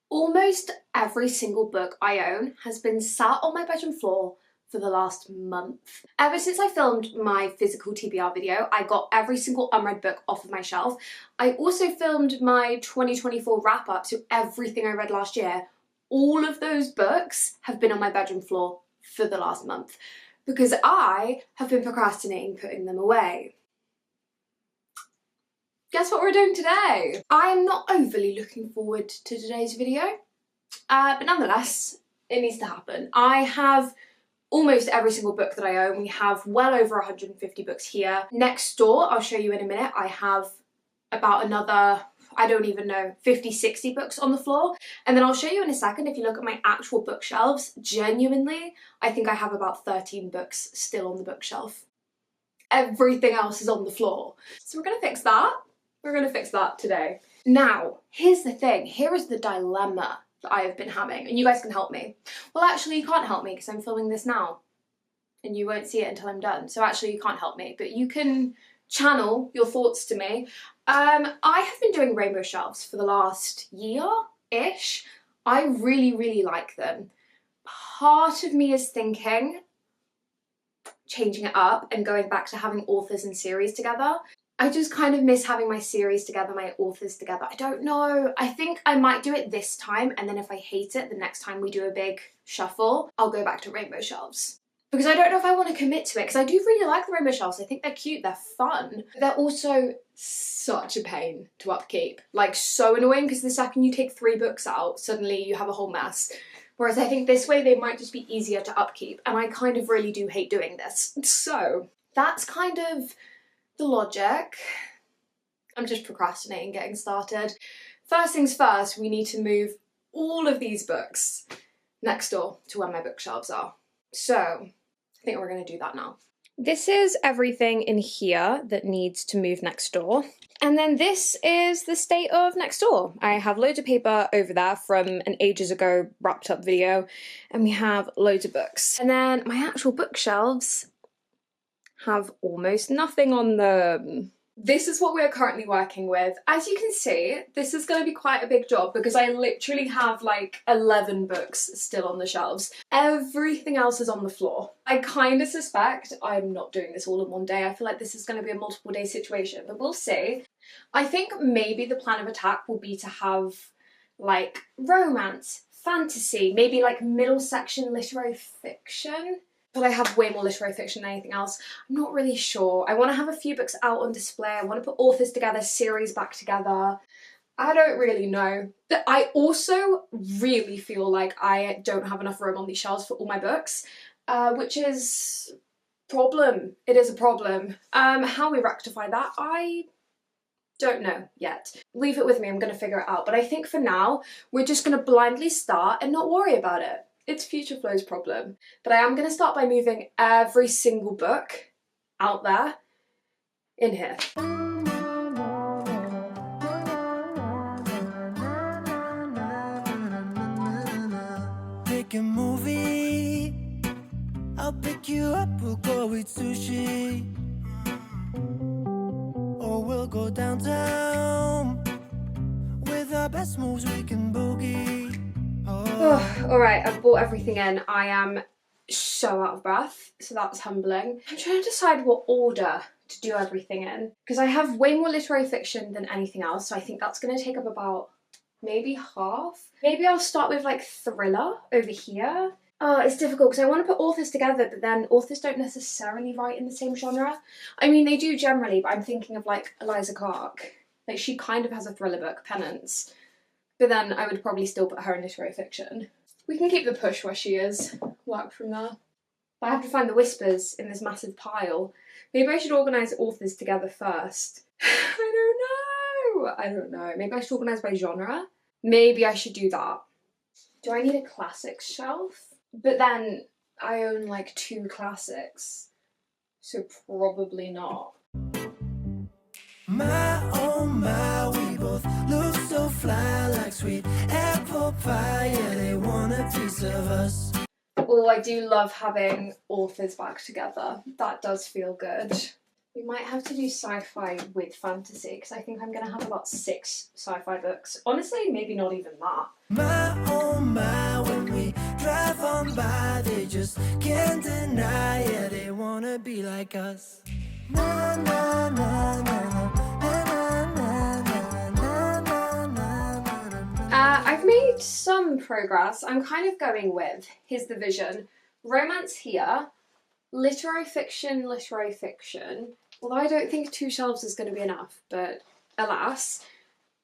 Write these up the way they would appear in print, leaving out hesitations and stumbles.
Almost every single book I own has been sat on my bedroom floor for the last month. Ever since I filmed my physical TBR video, I got every single unread book off of my shelf. I also filmed my 2024 wrap-up, so everything I read last year. All of those books have been on my bedroom floor for the last month because I have been procrastinating putting them away. Guess what we're doing today? I am not overly looking forward to today's video, but nonetheless, it needs to happen. I have almost every single book that I own. We have well over 150 books here. Next door, I'll show you in a minute, I have about another, I don't even know, 50, 60 books on the floor. And then I'll show you in a second, if you look at my actual bookshelves, genuinely, I think I have about 13 books still on the bookshelf. Everything else is on the floor. So we're gonna fix that. We're gonna fix that today. Now, here's the thing. Here is the dilemma that I have been having, and you guys can help me. Well, actually, you can't help me because I'm filming this now, and you won't see it until I'm done. So actually, you can't help me, but you can channel your thoughts to me. I have been doing rainbow shelves for the last year-ish. I really, really like them. Part of me is thinking changing it up and going back to having authors and series together. I just kind of miss having my series together, my authors together. I don't know. I think I might do it this time, and then if I hate it, the next time we do a big shuffle, I'll go back to rainbow shelves. Because I don't know if I want to commit to it, because I do really like the rainbow shelves. I think they're cute, they're fun. They're also such a pain to upkeep. Like, so annoying, because the second you take 3 books out, suddenly you have a whole mess. Whereas I think this way they might just be easier to upkeep, and I kind of really do hate doing this. So that's kind of the logic. I'm just procrastinating getting started. First things first, we need to move all of these books next door to where my bookshelves are. So I think we're going to do that now. This is everything in here that needs to move next door. And then this is the state of next door. I have loads of paper over there from an ages ago wrapped up video, and we have loads of books. And then my actual bookshelves have almost nothing on them. This is what we're currently working with. As you can see, this is going to be quite a big job because I literally have like 11 books still on the shelves. Everything else is on the floor. I kind of suspect I'm not doing this all in one day. I feel like this is going to be a multiple day situation, but we'll see. I think maybe the plan of attack will be to have like romance, fantasy, maybe like middle section literary fiction. But I have way more literary fiction than anything else. I'm not really sure. I want to have a few books out on display. I want to put authors together, series back together. I don't really know. But I also really feel like I don't have enough room on these shelves for all my books, which is a problem. It is a problem. How we rectify that, I don't know yet. Leave it with me, I'm going to figure it out. But I think for now, we're just going to blindly start and not worry about it. It's Future Flow's problem. But I am going to start by moving every single book out there in here. Pick a movie, I'll pick you up, we'll go eat sushi. Or we'll go downtown, with our best moves we can boogie. Oh, alright, I've brought everything in. I am so out of breath, so that's humbling. I'm trying to decide what order to do everything in, because I have way more literary fiction than anything else, so I think that's going to take up about maybe half. Maybe I'll start with like thriller over here. Oh, it's difficult because I want to put authors together, but then authors don't necessarily write in the same genre. I mean, they do generally, but I'm thinking of like Eliza Clark. Like, she kind of has a thriller book, Penance. But then I would probably still put her in literary fiction. We can keep the push where she is, work from there. But I have to find the whispers in this massive pile. Maybe I should organise authors together first. I don't know. Maybe I should organise by genre. Maybe I should do that. Do I need a classics shelf? But then I own like 2 classics, so probably not. My oh my, we both look so fly like sweet apple pie. Yeah, they want a piece of us. Oh, I do love having authors back together. That does feel good. We might have to do sci-fi with fantasy because I think I'm going to have about 6 sci-fi books. Honestly, maybe not even that. My just can't deny it. They wanna be like us. Na, na, na, na, na, na, na, na, na, na, na. I've made some progress. I'm kind of going with, here's the vision. Romance here, literary fiction, although I don't think 2 shelves is going to be enough, but alas.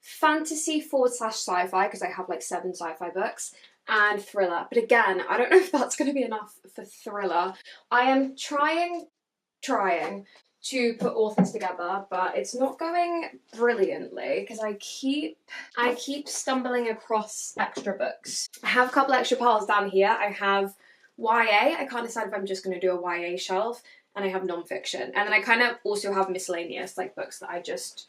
Fantasy / sci-fi, because I have like 7 sci-fi books, and thriller. But again, I don't know if that's going to be enough for thriller. I am trying to put authors together, but it's not going brilliantly because I keep stumbling across extra books. I have a couple extra piles down here. I have YA. I can't decide if I'm just going to do a YA shelf, and I have non-fiction. And then I kind of also have miscellaneous, like books that I just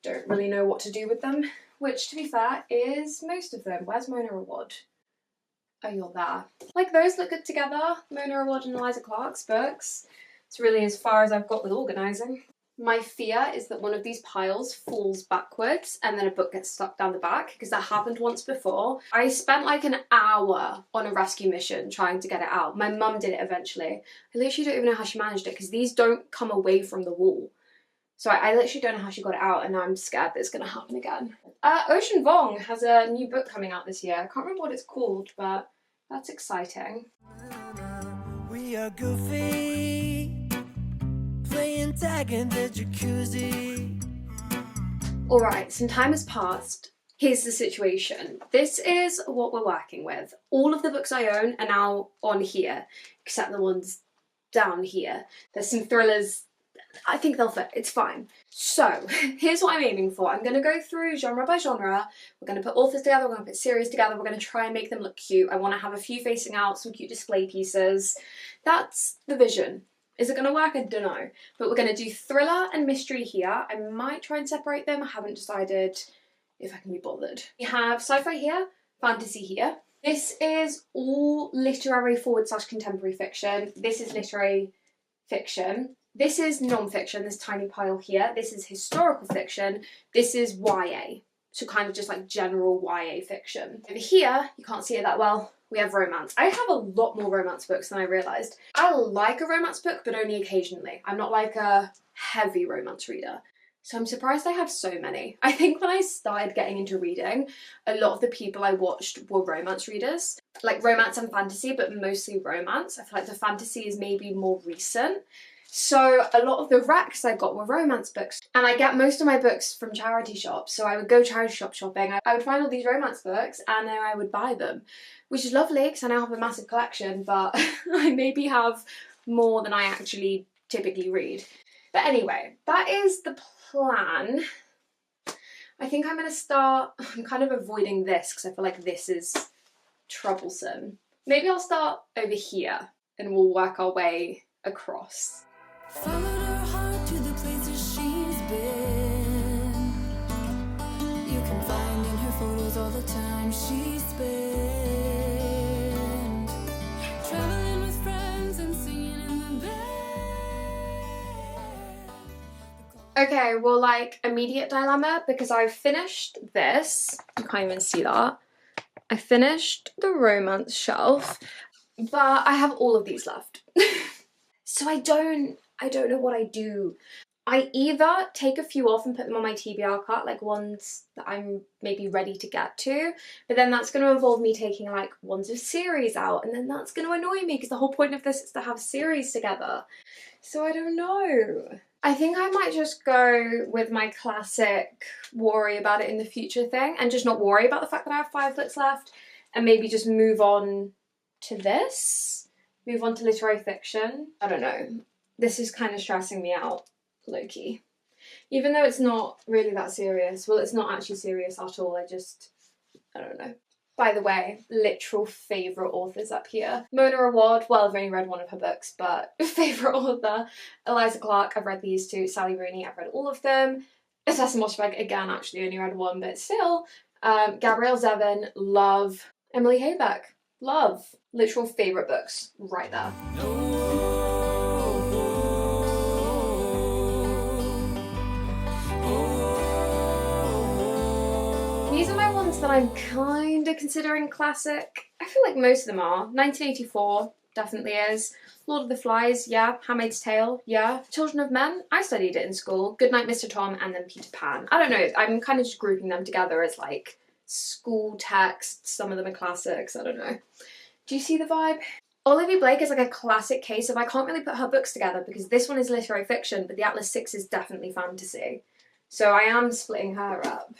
don't really know what to do with them, which to be fair is most of them. Where's Mona Award? Oh, you're there. Like, those look good together. Mona Award and Eliza Clark's books. It's really as far as I've got with organising. My fear is that one of these piles falls backwards and then a book gets stuck down the back, because that happened once before. I spent like an hour on a rescue mission trying to get it out. My mum did it eventually. I literally don't even know how she managed it, because these don't come away from the wall. So I literally don't know how she got it out, and now I'm scared that it's going to happen again. Ocean Vuong has a new book coming out this year. I can't remember what it's called, but that's exciting. We are goofy, playing tag in the jacuzzi. Alright, some time has passed. Here's the situation. This is what we're working with. All of the books I own are now on here, except the ones down here. There's some thrillers. I think they'll fit, it's fine. So, here's what I'm aiming for. I'm going to go through genre by genre. We're going to put authors together, we're going to put series together, we're going to try and make them look cute. I want to have a few facing out, some cute display pieces. That's the vision. Is it going to work? I don't know. But we're going to do thriller and mystery here. I might try and separate them. I haven't decided if I can be bothered. We have sci-fi here, fantasy here. This is all literary / contemporary fiction. This is literary fiction. This is non-fiction, this tiny pile here. This is historical fiction. This is YA. So kind of just like general YA fiction. Over here, you can't see it that well, we have romance. I have a lot more romance books than I realised. I like a romance book, but only occasionally. I'm not like a heavy romance reader. So I'm surprised I have so many. I think when I started getting into reading, a lot of the people I watched were romance readers. Like romance and fantasy, but mostly romance. I feel like the fantasy is maybe more recent. So a lot of the racks I got were romance books, and I get most of my books from charity shops. So I would go charity shop shopping, I would find all these romance books and then I would buy them, which is lovely because I now have a massive collection, but I maybe have more than I actually typically read. But anyway, that is the plan. I think I'm kind of avoiding this because I feel like this is troublesome. Maybe I'll start over here and we'll work our way across. Followed her heart to the places she's been. You can find in her photos all the time she spent. Traveling with friends and singing in the bed. Okay, well, like, immediate dilemma, because I've finished this. You can't even see that. I finished the romance shelf, but I have all of these left. So I don't know what I do. I either take a few off and put them on my TBR cart, like ones that I'm maybe ready to get to, but then that's going to involve me taking like ones of series out, and then that's going to annoy me because the whole point of this is to have series together. So I don't know. I think I might just go with my classic worry about it in the future thing and just not worry about the fact that I have 5 books left, and maybe just move on to this. Move on to literary fiction. I don't know. This is kind of stressing me out, low-key. Even though it's not really that serious. Well, it's not actually serious at all. I don't know. By the way, literal favourite authors up here. Mona Award, well, I've only read one of her books, but favourite author. Eliza Clark, I've read these 2. Sally Rooney, I've read all of them. Tessa Moshfegh, again, actually only read 1, but still. Gabrielle Zevin, love. Emily Haybeck, love. Literal favourite books, right there. These are my ones that I'm kind of considering classic. I feel like most of them are. 1984, definitely is. Lord of the Flies, yeah. Handmaid's Tale, yeah. Children of Men, I studied it in school. Goodnight Mr. Tom, and then Peter Pan. I don't know, I'm kind of just grouping them together as like school texts. Some of them are classics, I don't know. Do you see the vibe? Olivia Blake is like a classic case of I can't really put her books together because this one is literary fiction, but the Atlas 6 is definitely fantasy. So I am splitting her up.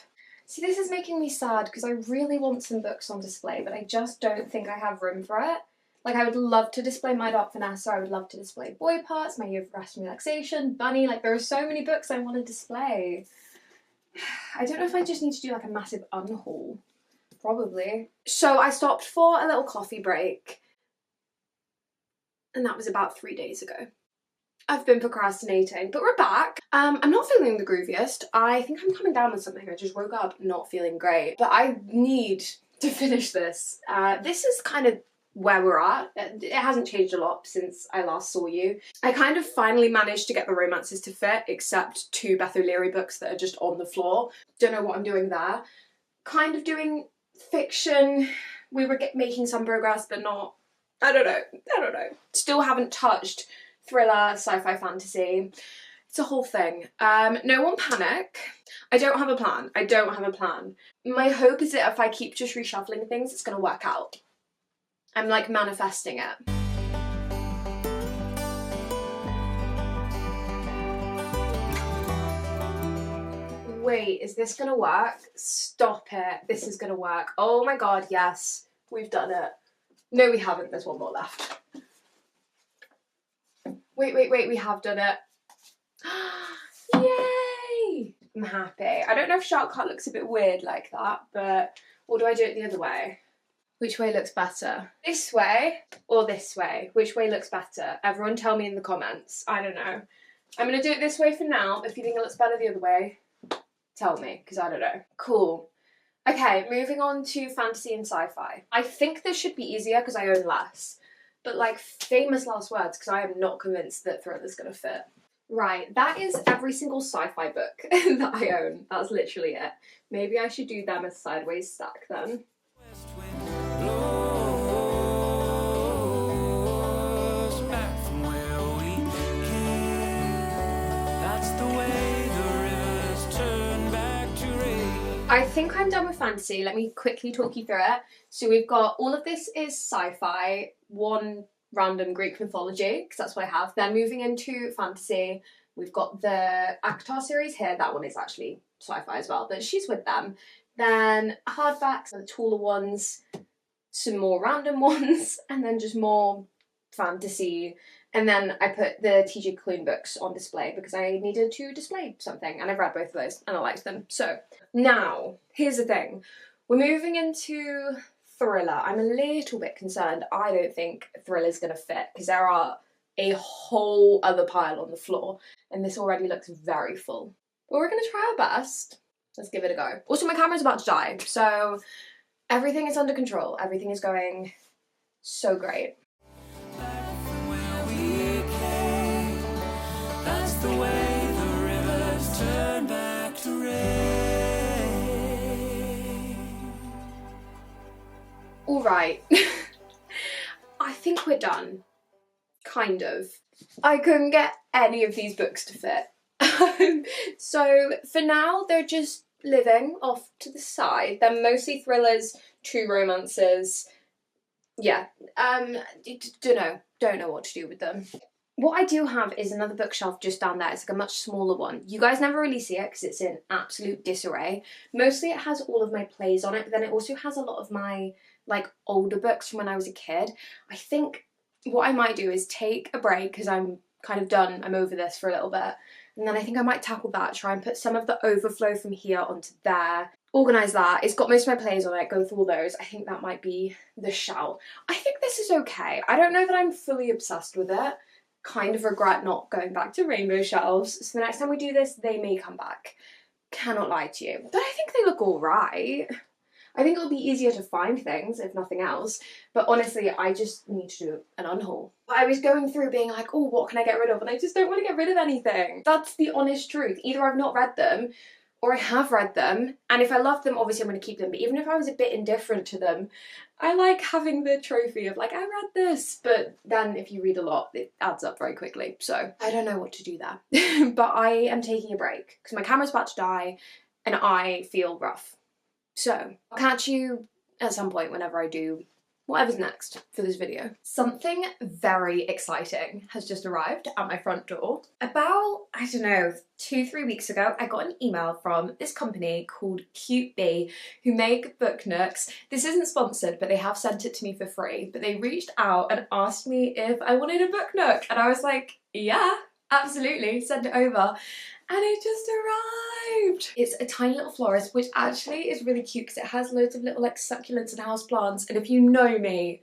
See, this is making me sad because I really want some books on display, but I just don't think I have room for it. Like, I would love to display My Dark Vanessa, I would love to display Boy Parts, My Year of Rest and Relaxation, Bunny, like there are so many books I want to display. I don't know if I just need to do like a massive unhaul. Probably. So I stopped for a little coffee break, and that was about 3 days ago. I've been procrastinating, but we're back. I'm not feeling the grooviest. I think I'm coming down with something. I just woke up not feeling great, but I need to finish this. This is kind of where we're at. It hasn't changed a lot since I last saw you. I kind of finally managed to get the romances to fit, except 2 Beth O'Leary books that are just on the floor. Don't know what I'm doing there. Kind of doing fiction. We were making some progress, but not. I don't know. Still haven't touched thriller, sci-fi, fantasy. It's a whole thing. No one panic. I don't have a plan. My hope is that if I keep just reshuffling things, it's gonna work out. I'm like manifesting it. Wait, is this gonna work? Stop it. This is gonna work. Oh my god, yes. We've done it. No, we haven't. There's one more left. Wait, we have done it. Yay! I'm happy. I don't know if shortcut looks a bit weird like that, but or do I do it the other way? Which way looks better? This way or this way? Which way looks better? Everyone tell me in the comments. I don't know. I'm gonna do it this way for now. If you think it looks better the other way, tell me, because I don't know. Cool. Okay, moving on to fantasy and sci-fi. I think this should be easier because I own less. But like, famous last words, because I am not convinced that thriller's gonna fit. Right, that is every single sci-fi book that I own. That's literally it. Maybe I should do them as sideways stack then. I think I'm done with fantasy. Let me quickly talk you through it. So we've got, all of this is sci-fi, one random Greek mythology, because that's what I have. Then moving into fantasy, we've got the Akatar series here. That one is actually sci-fi as well, but she's with them. Then hardbacks, the taller ones, some more random ones, and then just more fantasy. And then I put the TJ Klune books on display because I needed to display something, and I've read both of those and I liked them. So now, here's the thing. We're moving into thriller. I'm a little bit concerned. I don't think thriller's gonna fit because there are a whole other pile on the floor and this already looks very full. But we're gonna try our best. Let's give it a go. Also, my camera's about to die, so everything is under control. Everything is going so great. Alright, I think we're done. Kind of. I couldn't get any of these books to fit. So for now, they're just living off to the side. They're mostly thrillers, 2 romances. Yeah, don't know what to do with them. What I do have is another bookshelf just down there. It's like a much smaller one. You guys never really see it because it's in absolute disarray. Mostly it has all of my plays on it, but then it also has a lot of my like older books from when I was a kid. I think what I might do is take a break because I'm kind of done. I'm over this for a little bit. And then I think I might tackle that, try and put some of the overflow from here onto there. Organise that. It's got most of my plays on it, go through all those. I think that might be the shout. I think this is okay. I don't know that I'm fully obsessed with it. Kind of regret not going back to rainbow shelves. So the next time we do this, they may come back. Cannot lie to you. But I think they look alright. I think it'll be easier to find things, if nothing else. But honestly, I just need to do an unhaul. I was going through being like, oh, what can I get rid of? And I just don't want to get rid of anything. That's the honest truth. Either I've not read them, or I have read them, and if I love them, obviously I'm going to keep them, but even if I was a bit indifferent to them, I like having the trophy of like, I read this, but then if you read a lot, it adds up very quickly, so I don't know what to do there. But I am taking a break because my camera's about to die and I feel rough. So I'll catch you at some point whenever I do whatever's next for this video. Something very exciting has just arrived at my front door. About, I don't know, 2-3 weeks ago, I got an email from this company called Cute Bee who make book nooks. This isn't sponsored, but they have sent it to me for free. But they reached out and asked me if I wanted a book nook. And I was like, yeah, absolutely, send it over. And it just arrived. It's a tiny little florist, which actually is really cute because it has loads of little like succulents and houseplants. And if you know me,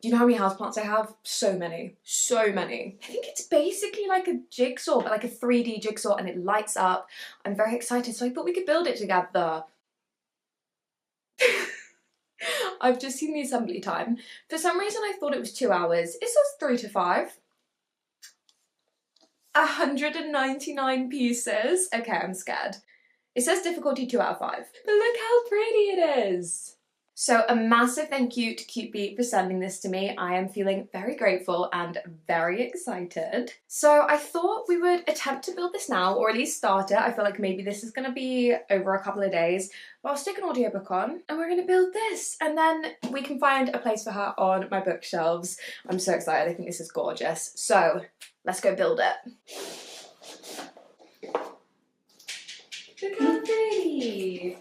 do you know how many houseplants I have? So many, so many. I think it's basically like a jigsaw, but like a 3D jigsaw, and it lights up. I'm very excited, so I thought we could build it together. I've just seen the assembly time. For some reason I thought it was 2 hours. It says 3 to 5. 199 pieces. Okay, I'm scared. It says difficulty 2 out of 5. But look how pretty it is. So a massive thank you to Cute Bee for sending this to me. I am feeling very grateful and very excited. So I thought we would attempt to build this now, or at least start it. I feel like maybe this is going to be over a couple of days. But I'll stick an audiobook on and we're going to build this. And then we can find a place for her on my bookshelves. I'm so excited. I think this is gorgeous. So let's go build it. Look how pretty!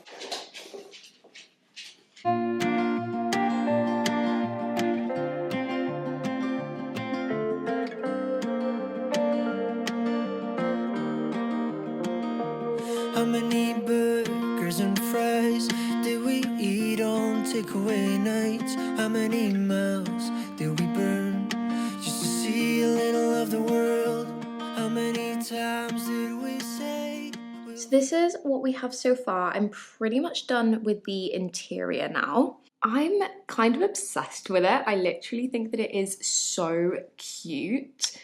How many burgers and fries did we eat on takeaway nights? How many miles did we burn just to see a little of the world? How many times did we say? So this is what we have so far. I'm pretty much done with the interior now. I'm kind of obsessed with it. I literally think that it is so cute.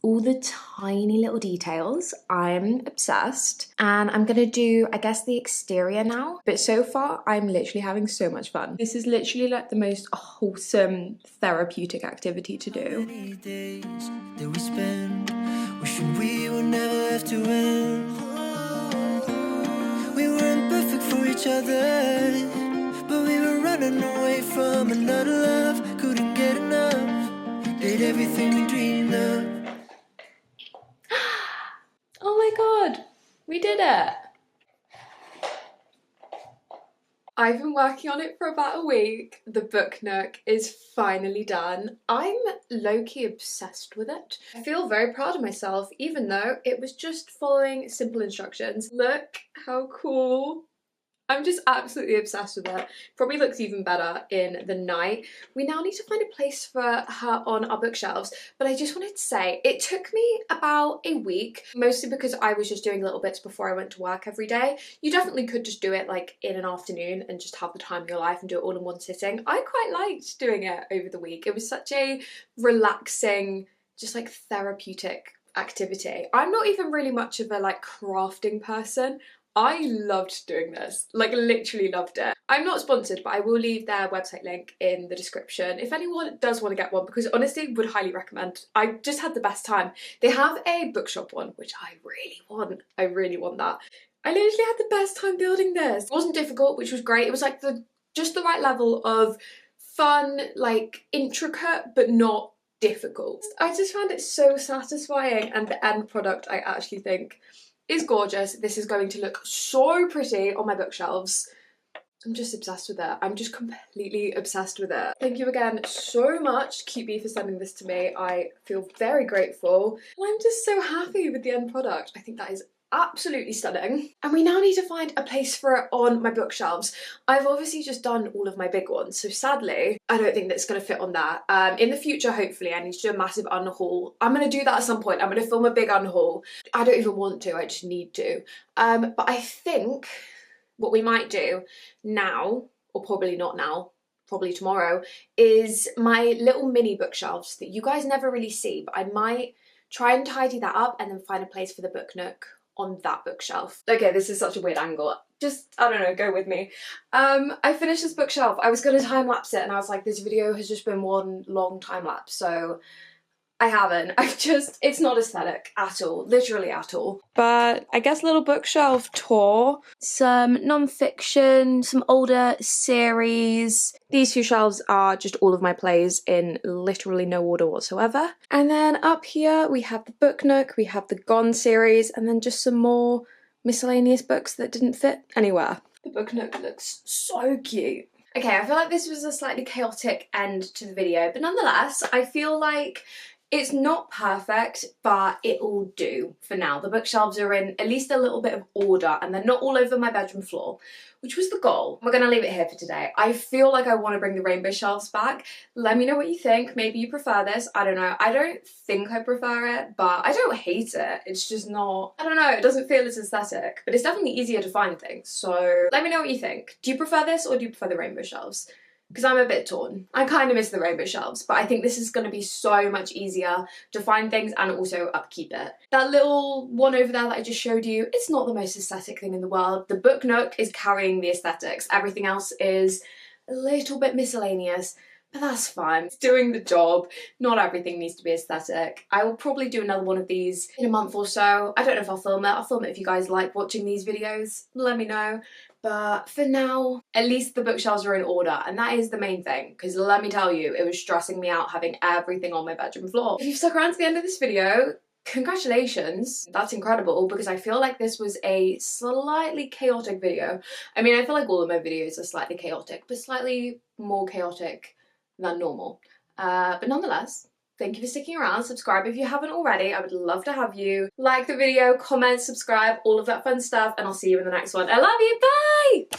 All the tiny little details, I'm obsessed. And I'm gonna do, I guess, the exterior now. But so far, I'm literally having so much fun. This is literally like the most wholesome, therapeutic activity to do. How many days did we spend wishing we would never have to end? We weren't perfect for each other, but we were running away from another love. Couldn't get enough, did everything we dreamed of. Oh my god, we did it! I've been working on it for about a week. The book nook is finally done. I'm low-key obsessed with it. I feel very proud of myself, even though it was just following simple instructions. Look how cool. I'm just absolutely obsessed with it. Probably looks even better in the night. We now need to find a place for her on our bookshelves, but I just wanted to say it took me about a week, mostly because I was just doing little bits before I went to work every day. You definitely could just do it like in an afternoon and just have the time of your life and do it all in one sitting. I quite liked doing it over the week. It was such a relaxing, just like therapeutic activity. I'm not even really much of a like crafting person. I loved doing this, like literally loved it. I'm not sponsored, but I will leave their website link in the description if anyone does want to get one, because honestly would highly recommend. I just had the best time. They have a bookshop one, which I really want. I really want that. I literally had the best time building this. It wasn't difficult, which was great. It was like just the right level of fun, like intricate, but not difficult. I just found it so satisfying, and the end product I actually think is gorgeous. This is going to look so pretty on my bookshelves. I'm just obsessed with it. I'm just completely obsessed with it. Thank you again so much, Cute Bee, for sending this to me. I feel very grateful. And I'm just so happy with the end product. I think that is absolutely stunning. And we now need to find a place for it on my bookshelves. I've obviously just done all of my big ones, so sadly I don't think that's going to fit on there. In the future, hopefully, I need to do a massive unhaul. I'm going to do that at some point. I'm going to film a big unhaul. I don't even want to, I just need to. But I think what we might do now, or probably not now, probably tomorrow, is my little mini bookshelves that you guys never really see, but I might try and tidy that up and then find a place for the book nook on that bookshelf. Okay, this is such a weird angle. Just, I don't know, go with me. I finished this bookshelf. I was gonna time lapse it and I was like, this video has just been one long time lapse, so I haven't. It's not aesthetic at all, literally at all. But I guess a little bookshelf tour. Some non-fiction, some older series. These few shelves are just all of my plays in literally no order whatsoever. And then up here we have the Book Nook, we have the Gone series, and then just some more miscellaneous books that didn't fit anywhere. The Book Nook looks so cute. Okay, I feel like this was a slightly chaotic end to the video, but nonetheless, I feel like it's not perfect, but it'll do for now. The bookshelves are in at least a little bit of order and they're not all over my bedroom floor, which was the goal. We're gonna leave it here for today. I feel like I want to bring the rainbow shelves back. Let me know what you think. Maybe you prefer this. I don't know. I don't think I prefer it, but I don't hate it. It's just not, I don't know, it doesn't feel as aesthetic, but it's definitely easier to find things. So let me know what you think. Do you prefer this or do you prefer the rainbow shelves? Because I'm a bit torn. I kind of miss the rainbow shelves, but I think this is going to be so much easier to find things and also upkeep it. That little one over there that I just showed you, it's not the most aesthetic thing in the world. The Book Nook is carrying the aesthetics. Everything else is a little bit miscellaneous, but that's fine. It's doing the job. Not everything needs to be aesthetic. I will probably do another one of these in a month or so. I don't know if I'll film it. I'll film it if you guys like watching these videos. Let me know. But for now, at least the bookshelves are in order, and that is the main thing, because let me tell you, it was stressing me out having everything on my bedroom floor. If you've stuck around to the end of this video, congratulations. That's incredible, because I feel like this was a slightly chaotic video. I mean, I feel like all of my videos are slightly chaotic, but slightly more chaotic than normal. But nonetheless, thank you for sticking around. Subscribe if you haven't already. I would love to have you. Like the video, comment, subscribe, all of that fun stuff, and I'll see you in the next one. I love you. Bye!